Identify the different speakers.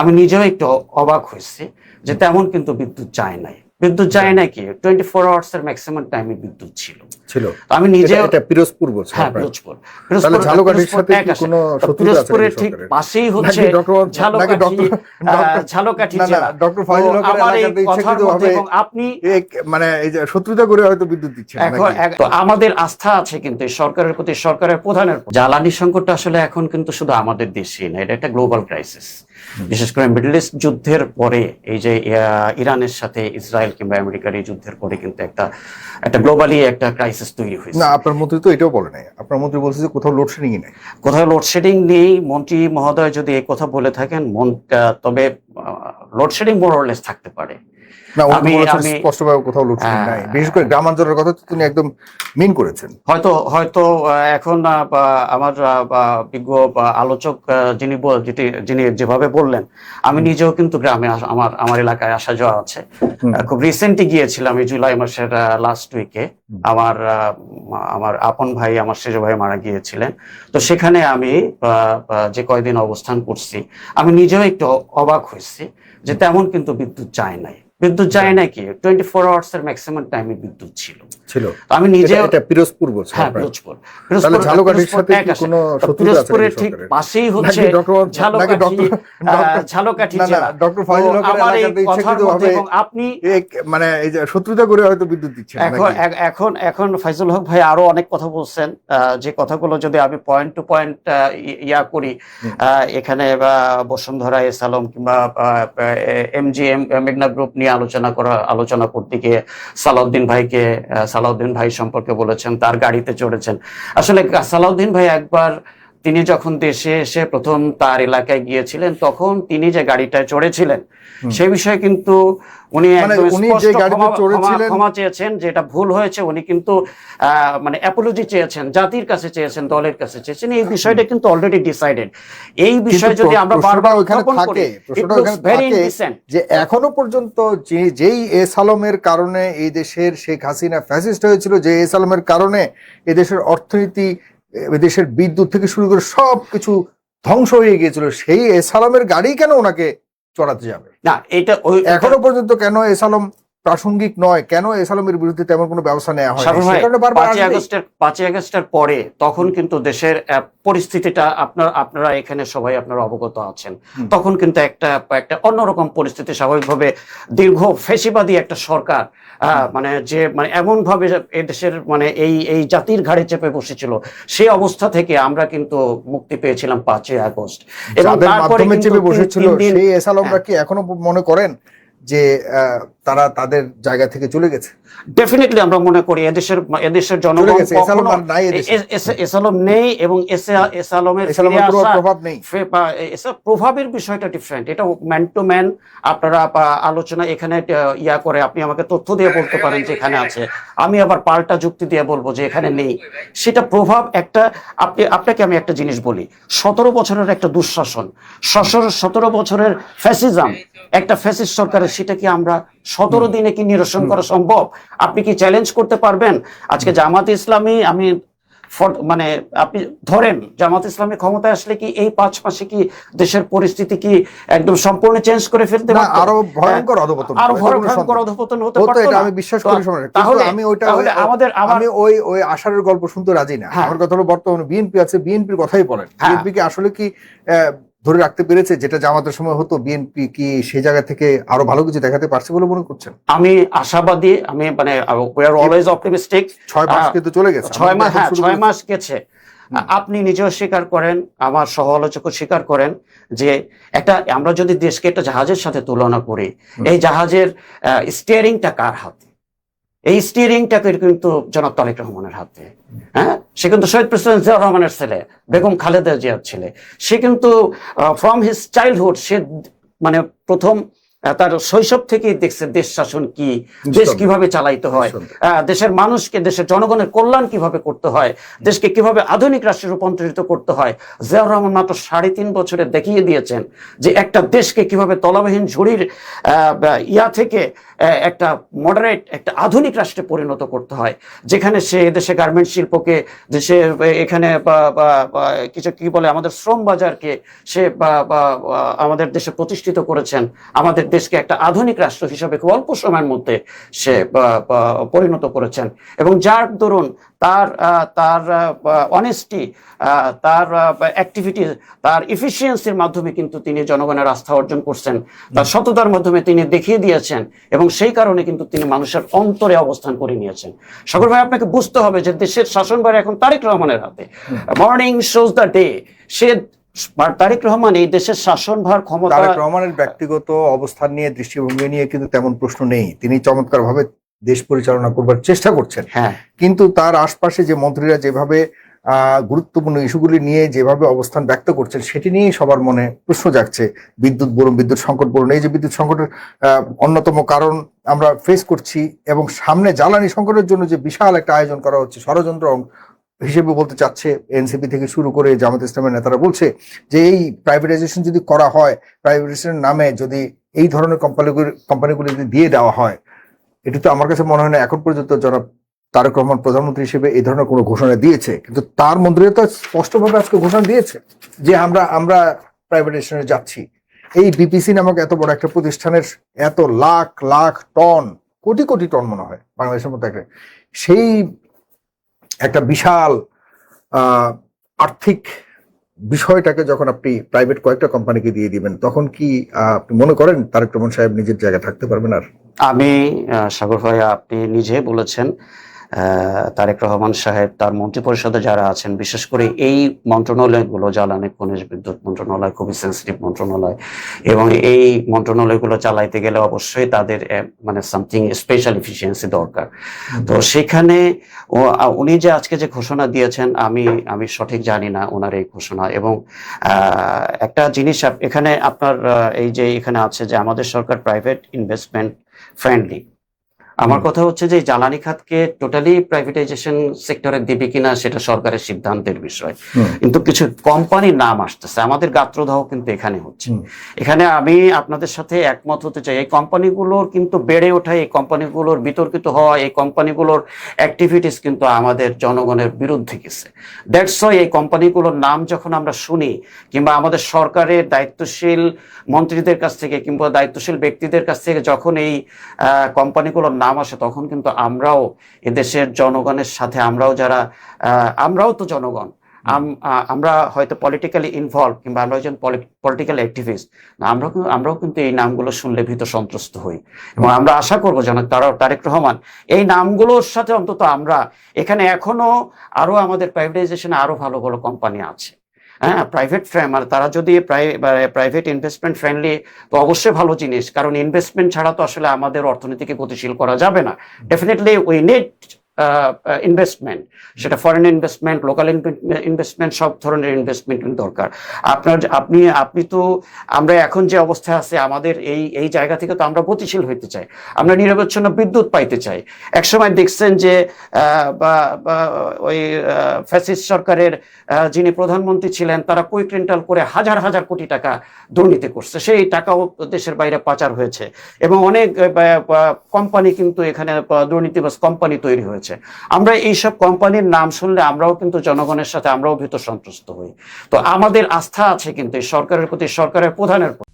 Speaker 1: আমি নিজেও একটু অবাক হয়েছি যে তেমন কিন্তু বিদ্যুৎ যায় নাই। বিদ্যুৎ যায় নাকি 24 আওয়ার্স এর ম্যাক্সিমাম টাইমে বিদ্যুৎ ছিল। আমি নিজে
Speaker 2: এটা পিরোজপুর বলছেন?
Speaker 1: হ্যাঁ, পিরোজপুর।
Speaker 2: তাহলে ঝালকাঠির সাথে কি কোনো শত্রুতা আছে?
Speaker 1: পিরোজপুরের ঠিক পাশেই হচ্ছে ঝালকাঠি জেলা।
Speaker 2: ডক্টর ফাইজুল হকের এলাকাতে ইচ্ছাকৃতভাবে
Speaker 1: এবং আপনি
Speaker 2: মানে এই যে শত্রুতা করে হয়তো বিদ্যুৎ দিচ্ছেন
Speaker 1: তো আমাদের আস্থা আছে কিন্তু এই সরকারের প্রতি, সরকারের প্রধানের জ্বালানি সংকটটা আসলে এখন কিন্তু শুধু আমাদের দেশেই না, এটা একটা গ্লোবাল ক্রাইসিস। বিশেষ করে মিডল ইস্ট যুদ্ধের পরে এই যে ইরানের সাথে ইসরায়েল কিংবা আমেরিকার এই যুদ্ধের পরে কিন্তু একটা গ্লোবালি একটা ক্রাইসিস তৈরি হয়েছে।
Speaker 2: না, আপনার মন্ত্রী তো এটাও বলে নাই। আপনার মন্ত্রী বলছে যে কোথাও লোডশেডিং নেই।
Speaker 1: কোথাও লোডশেডিং নেই। মন্ত্রী মহোদয় যদি এই কথা বলে থাকেন, তবে লোডশেডিং মোর অর লেস থাকতে পারে।
Speaker 2: না, আমি স্পষ্টভাবে কোথাও লোডশেডিং নাই। বিশেষ করে গ্রামাঞ্চলের কথা তো তিনি একদম মিন করেছেন।
Speaker 1: হয়তো এখন আমার বিজ্ঞ আলোচক যিনি যেভাবে বললেন, আমি নিজেও কিন্তু গ্রামে আমার এলাকায় আসা যাওয়া আছে। খুব রিসেন্টলি গিয়েছিলাম এই জুলাই মাসের লাস্ট উইকে। আমার আপন ভাই, আমার সেজ ভাই মারা গিয়েছিলেন। তো সেখানে আমি যে কয়দিন অবস্থান করছি, আমি নিজেও একটু অবাক হয়েছি যে তেমন কিন্তু বিদ্যুৎ যায় নাই। বিদ্যুৎ যায় নাকি 24 আওয়ার্স এর ম্যাক্সিমাম টাইমে বিদ্যুৎ ছিল। আমি নিজে
Speaker 2: এটা পিরোজপুর বলছেন?
Speaker 1: হ্যাঁ, পিরোজপুর।
Speaker 2: তাহলে ঝালকাঠির সাথে কি কোনো শত্রুতা আছে?
Speaker 1: পিরোজপুরের ঠিক পাশেই হচ্ছে ঝালকাঠি জেলা।
Speaker 2: ডক্টর ফাইজুল হকের এলাকাতে ইচ্ছাকৃতভাবে এবং আপনি মানে এই যে শত্রুতা করে হয়তো বিদ্যুৎ দিচ্ছেন।
Speaker 1: এখন ফাইজুল হক ভাই আরো অনেক কথা বলছেন, যে কথাগুলো যদি আমি পয়েন্ট টু পয়েন্ট করি, এখানে বসুন্ধরা এস আলম কিংবা এমজিএম মেঘনা গ্রুপ নিয়ে আলোচনা করতে গিয়ে সালাউদ্দিন ভাই সম্পর্কে বলেছেন, তার গাড়িতে চড়েছেন। আসলে সালাউদ্দিন ভাই একবার তিনি যখন দেশে এসে প্রথম তার এলাকায় গিয়েছিলেন, তখন তিনি যে গাড়িটায় চড়েছিলেন সেই বিষয়ে কিন্তু উনি ক্ষমা চেয়েছেন, যেটা ভুল হয়েছে। উনি কিন্তু মানে অ্যাপোলজি চেয়েছেন, জাতির কাছে চেয়েছেন, দলের কাছে চেয়েছেন। এই বিষয়টা কিন্তু অলরেডি ডিসাইডেড। এই বিষয় যদি আমরা বারবার উত্থাপন করি,
Speaker 2: যে এখনো পর্যন্ত যেই এস আলমের কারণে এই দেশের শেখ হাসিনা ফ্যাসিস্ট হয়েছিল, যে এস আলমের কারণে এদেশের অর্থনীতি, এদেশের বিদ্যুৎ থেকে শুরু করে সবকিছু ধ্বংস হয়ে গিয়েছিল, সেই এস আলমের গাড়ি কেন ওনাকে চড়াতে যাবে?
Speaker 1: না, এটা
Speaker 2: এখনো পর্যন্ত কেন এস আলম প্রাসঙ্গিক নয়? কেন এস আলমের বিরুদ্ধে তেমন কোনো ব্যবস্থা নেওয়া হয়?
Speaker 1: 5ই আগস্টের পরে তখন কিন্তু দেশের পরিস্থিতিটা আপনারা এখানে সবাই আপনারা অবগত আছেন। তখন কিন্তু একটা অন্যরকম পরিস্থিতি, স্বাভাবিকভাবে দীর্ঘ ফ্যাসিবাদী একটা সরকার মানে এমন ভাবে এদেশের মানে এই জাতির ঘাড়ে চেপে বসেছিল। সেই অবস্থা থেকে আমরা কিন্তু মুক্তি পেয়েছিলাম 5ই আগস্ট।
Speaker 2: এবং তারপরে চেপে বসেছিল সেই এস আলমরা কি এখনো মনে করেন যে তারা তাদের জায়গা থেকে চলে গেছে?
Speaker 1: ডেফিনেটলি আমরা মনে করি এদেশের জনগণ এস আলম নেই, এবং এস আলমের প্রভাবের বিষয়টা ডিফারেন্ট। এটা ম্যান টু ম্যান আপনারা আলোচনা এখানে করে আপনি আমাকে তথ্য দিয়ে বলতে পারেন যে এখানে আছে, আমি আবার পাল্টা যুক্তি দিয়ে বলবো যে এখানে নেই। সেটা প্রভাব একটা আপনাকে আমি একটা জিনিস বলি, 17 বছরের একটা দুঃশাসন, 17 বছরের ফ্যাসিজম, একটা ফ্যাসিস্ট সরকারের, সেটা কি আমরা 17 দিনে কি নিরসন করা সম্ভব? আপনি কি চ্যালেঞ্জ করতে পারবেন? আজকে জামাত ইসলামী, মানে আপনি ধরেন জামাত ইসলামী ক্ষমতায় আসলে কি এই 5 মাসে কি দেশের পরিস্থিতি কি একদম সম্পূর্ণ চেঞ্জ করে ফেলতে পারত?
Speaker 2: আরো ভয়ঙ্কর অধপতন
Speaker 1: হতে পারত।
Speaker 2: এটা আমি বিশ্বাস করি। তাহলে আমি ওই আশারের গল্প শুনতে রাজি না। আমার কথা হলো, বর্তমানে বিএনপি আছে, বিএনপির কথাই বলেন। বিএনপি কি আসলে কি ধরে রাখতে পেরেছে যেটা জামাতের সময় হতো? বিএনপি কি সেই জায়গা থেকে আরো ভালো কিছু দেখাতে পারছে বলে মনে করছেন?
Speaker 1: আমি আশাবাদী, আমি মানে উই আর অলওয়েজ অপটিমিস্টিক।
Speaker 2: 6 মাস কিন্তু চলে গেছে।
Speaker 1: 6 মাস গেছে। আপনি নিজেও স্বীকার করেন, আমার সহ আলোচকও স্বীকার করেন যে আমরা যদি দেশকে একটা জাহাজের সাথে তুলনা করি, এই জাহাজের স্টিয়ারিংটা কার হাতে? এই স্টিয়ারিংটাকে কিন্তু জনাব তারেক রহমানের হাতে। হ্যাঁ, সে কিন্তু শহীদ প্রেসিডেন্ট জিয়াউর রহমানের ছেলে, বেগম খালেদা জিয়ার ছেলে। সে কিন্তু ফ্রম হিজ চাইল্ডহুড, সে মানে প্রথম তার শৈশব থেকেই দেখছে দেশ শাসন কি, দেশ কিভাবে চালাইতে হয়, দেশের মানুষকে, দেশের জনগণের কল্যাণ কিভাবে করতে হয়, দেশকে কিভাবে আধুনিক রাষ্ট্রে রূপান্তরিত করতে হয়। জিয়াউর রহমান মাত্র 3.5 বছরে দেখিয়ে দিয়েছেন যে একটা দেশকে কিভাবে তলাবিহীন ঝুড়ির থেকে একটা মডারেট একটা আধুনিক রাষ্ট্রে পরিণত করতে হয়, যেখানে সে দেশে গার্মেন্ট শিল্পকে, দেশে এখানে কিছু কি বলে আমাদের শ্রম বাজারকে সে আমাদের দেশে প্রতিষ্ঠিত করেছেন, আমাদের দেশকে একটা আধুনিক রাষ্ট্র হিসেবে খুব অল্প সময়ের মধ্যে সে পরিণত করেছেন। এবং যার দরুন তার তার অনেস্টি, তার অ্যাক্টিভিটি, তার ইফিসিয়েন্সির মাধ্যমে কিন্তু তিনি জনগণের আস্থা অর্জন করছেন, তার সততার মাধ্যমে তিনি দেখিয়ে দিয়েছেন, এবং সেই কারণে কিন্তু তিনি মানুষের অন্তরে অবস্থান করে নিয়েছেন। সাগর ভাই, আপনাকে বুঝতে হবে যে দেশের শাসনভার এখন তারেক রহমানের হাতে। Morning shows the day. সে তারেক রহমান এই দেশের শাসনভার ক্ষমতা,
Speaker 2: তারেক রহমানের ব্যক্তিগত অবস্থান নিয়ে, দৃষ্টিভঙ্গি নিয়ে কিন্তু তেমন প্রশ্ন নেই। তিনি চমৎকার ভাবে দেশ পরিচালনা করবার চেষ্টা করছেন।
Speaker 1: হ্যাঁ,
Speaker 2: কিন্তু তার আশপাশে যে মন্ত্রীরা যেভাবে গুরুত্বপূর্ণ ইস্যুগুলি নিয়ে যেভাবে অবস্থান ব্যক্ত করছেন, সেটি নিয়েই সবার মনে প্রশ্ন জাগছে। বিদ্যুৎ বলুন, বিদ্যুৎ সংকট বলুন, এই যে বিদ্যুৎ সংকটের অন্যতম কারণ আমরা ফেস করছি, এবং সামনে জ্বালানি সংকটের জন্য যে বিশাল একটা আয়োজন করা হচ্ছে, ষড়যন্ত্র হিসেবে বলতে চাচ্ছে এনসিপি থেকে শুরু করে জামাত ইসলামের নেতারা বলছে যে এই প্রাইভেটাইজেশন যদি করা হয়, প্রাইভেটাইজেশনের নামে যদি এই ধরনের কোম্পানিগুলি যদি দিয়ে দেওয়া হয়, এটি তো আমার কাছে মনে হয় না এখন পর্যন্ত যারা তারেক রহমান প্রধানমন্ত্রী হিসেবে এই ধরনের কোনো ঘোষণা দিয়েছে। কিন্তু তার মন্ত্রীরা তো স্পষ্টভাবে আজকে ঘোষণা দিয়েছে যে আমরা প্রাইভেটাইজেশনে যাচ্ছি। এই বিপিসি নামক এত বড় একটা প্রতিষ্ঠানের এত লাখ লাখ টন, কোটি কোটি টন মনে হয় বাংলাদেশের মতো একটা, সেই একটা বিশাল আর্থিক বিষয়টাকে যখন আপনি প্রাইভেট কয়েকটা কোম্পানিকে দিয়ে দিবেন, তখন কি আপনি মনে করেন তারেক রহমান সাহেব নিজের জায়গায় থাকতে পারবেন? আর
Speaker 1: আমি সাগর ভাই, আপনি নিজে বলেছেন তারেক রহমান সাহেব তার মন্ত্রিপরিষদে যারা আছেন, বিশেষ করে এই মন্ত্রণালয়গুলো, জ্বালানি খনিজ বিদ্যুৎ মন্ত্রণালয় খুবই সেন্সিটিভ মন্ত্রণালয়, এবং এই মন্ত্রণালয়গুলো চালাইতে গেলে অবশ্যই তাদের মানে সামথিং স্পেশাল এফিসিয়েন্সি দরকার। তো সেখানে উনি যে আজকে যে ঘোষণা দিয়েছেন, আমি সঠিক জানি না ওনার এই ঘোষণা। এবং একটা জিনিস এখানে আপনার এই যে এখানে আছে যে আমাদের সরকার প্রাইভেট ইনভেস্টমেন্ট ফ্রেন্ডলি। আমার কথা হচ্ছে যে জ্বালানি খাতকে টোটালি প্রাইভেটাইজেশন সেক্টরে দিবে কিনা সেটা সরকারের সিদ্ধান্তের বিষয়, কিন্তু কিছু কোম্পানির নাম আসতেছে, আমাদের গাত্রদাহ কিন্তু এখানে হচ্ছে। এখানে আমি আপনাদের সাথে একমত হতে চাই, এই কোম্পানিগুলোর কিন্তু বেড়ে ওঠা, এই কোম্পানিগুলোর বিতর্কিত হওয়া, এই কোম্পানিগুলোর অ্যাক্টিভিটিস কিন্তু আমাদের জনগণের বিরুদ্ধে গেছে। দ্যাটস ওয়াই এই কোম্পানিগুলোর নাম যখন আমরা শুনি, কিংবা আমাদের সরকারের দায়িত্বশীল মন্ত্রীদের কাছ থেকে কিংবা দায়িত্বশীল ব্যক্তিদের কাছ থেকে যখন এই কোম্পানিগুলোর নাম আসে, তখন কিন্তু আমরাও এদেশের জনগণের সাথে, আমরাও তো জনগণ, আমরা হয়তো পলিটিক্যালি ইনভলভ কিংবা আমরা একজন পলিটিক্যাল অ্যাক্টিভিস্ট, আমরাও কিন্তু এই নামগুলো শুনলে ভীত সন্ত্রস্ত হই। এবং আমরা আশা করবো যেন তারেক রহমান এই নামগুলোর সাথে অন্তত আমরা এখানে এখনো আরো আমাদের প্রাইভেটাইজেশনে আরো ভালো ভালো কোম্পানি আছে, হ্যাঁ, প্রাইভেট ফ্রেম, আর তারা যদি প্রাইভেট ইনভেস্টমেন্ট ফ্রেন্ডলি, তো অবশ্যই ভালো জিনিস, কারণ ইনভেস্টমেন্ট ছাড়া তো আসলে আমাদের অর্থনীতিকে গতিশীল করা যাবে না। ডেফিনেটলি উই নিড ইনভেস্টমেন্ট, সেটা ফরেন ইনভেস্টমেন্ট, লোকাল ইনভেস্টমেন্ট, সব ধরনের ইনভেস্টমেন্ট দরকার। আপনি তো, আমরা এখন যে অবস্থায় আছে, আমাদের এই জায়গা থেকে তো আমরা গতিশীল হইতে চাই, আমরা নিরবচ্ছিন্ন বিদ্যুৎ পাইতে চাই। একসময় দেখছেন যে ওই ফ্যাসিস্ট সরকারের যিনি প্রধানমন্ত্রী ছিলেন, তারা কুইক রেন্টাল করে হাজার হাজার কোটি টাকা দুর্নীতি করছে, সেই টাকাও দেশের বাইরে পাচার হয়েছে, এবং অনেক কোম্পানি কিন্তু এখানে দুর্নীতিবাজ কোম্পানি তৈরি হয়েছে। আমরা এইসব কোম্পানির নাম শুনলে আমরাও কিন্তু জনগণের সাথে আমরাও ভীত সন্ত্রস্ত হই। তো আমাদের আস্থা আছে কিন্তু এই সরকারের প্রতি, সরকারের প্রধানের প্রতি।